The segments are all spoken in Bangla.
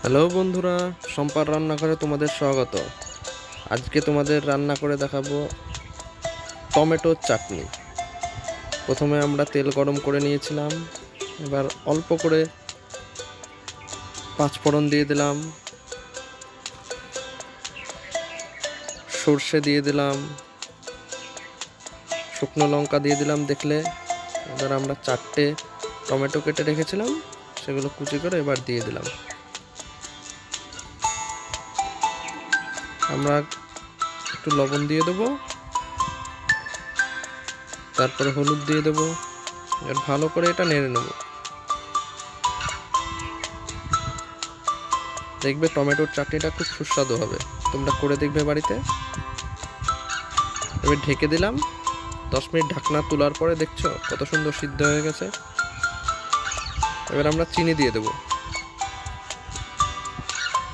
হ্যালো বন্ধুরা, সম্পার রান্নাঘরে তোমাদের স্বাগত। আজকে তোমাদের রান্না করে দেখাবো টমেটোর চাটনি। প্রথমে আমরা তেল গরম করে নিয়েছিলাম, এবার অল্প করে পাঁচফোড়ন দিয়ে দিলাম, সর্ষে দিয়ে দিলাম, শুকনো লঙ্কা দিয়ে দিলাম দেখলে। এবার আমরা 4টে টমেটো কেটে রেখেছিলাম, সেগুলো কুচি করে এবার দিয়ে দিলাম। আমরা একটু লবণ দিয়ে দেবো, তারপরে হলুদ দিয়ে দেবো। এবার ভালো করে এটা নেড়ে নেব। দেখবে টমেটোর চাটনিটা খুব সুস্বাদু হবে, তোমরা করে দেখবে বাড়িতে। এবার ঢেকে দিলাম, 10 মিনিট ঢাকনা তোলার পরে দেখছো কত সুন্দর সিদ্ধ হয়ে গেছে। এবার আমরা চিনি দিয়ে দেবো,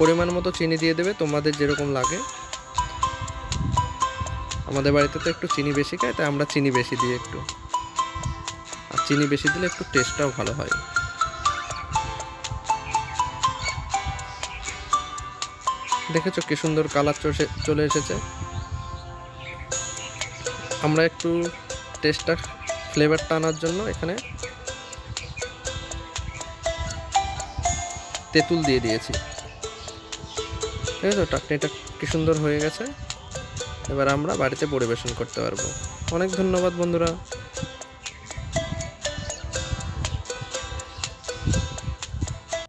পরিমাণ মতো চিনি দিয়ে দেবে তোমাদের যেরকম লাগে। আমাদের বাড়িতে তো একটু চিনি বেশি খায়, তাই আমরা চিনি বেশি দিই একটু। আর চিনি বেশি দিলে একটু টেস্টটাও ভালো হয়। দেখেছো কি সুন্দর কালার চলে এসেছে। আমরা একটু টেস্টটা ফ্লেভারটা আনার জন্য এখানে তেঁতুল দিয়ে দিয়েছি। ঠিক আছে, চাটনিটা কি সুন্দর হয়ে গেছে। এবার আমরা বাড়িতে পরিবেশন করতে পারবো। অনেক ধন্যবাদ বন্ধুরা।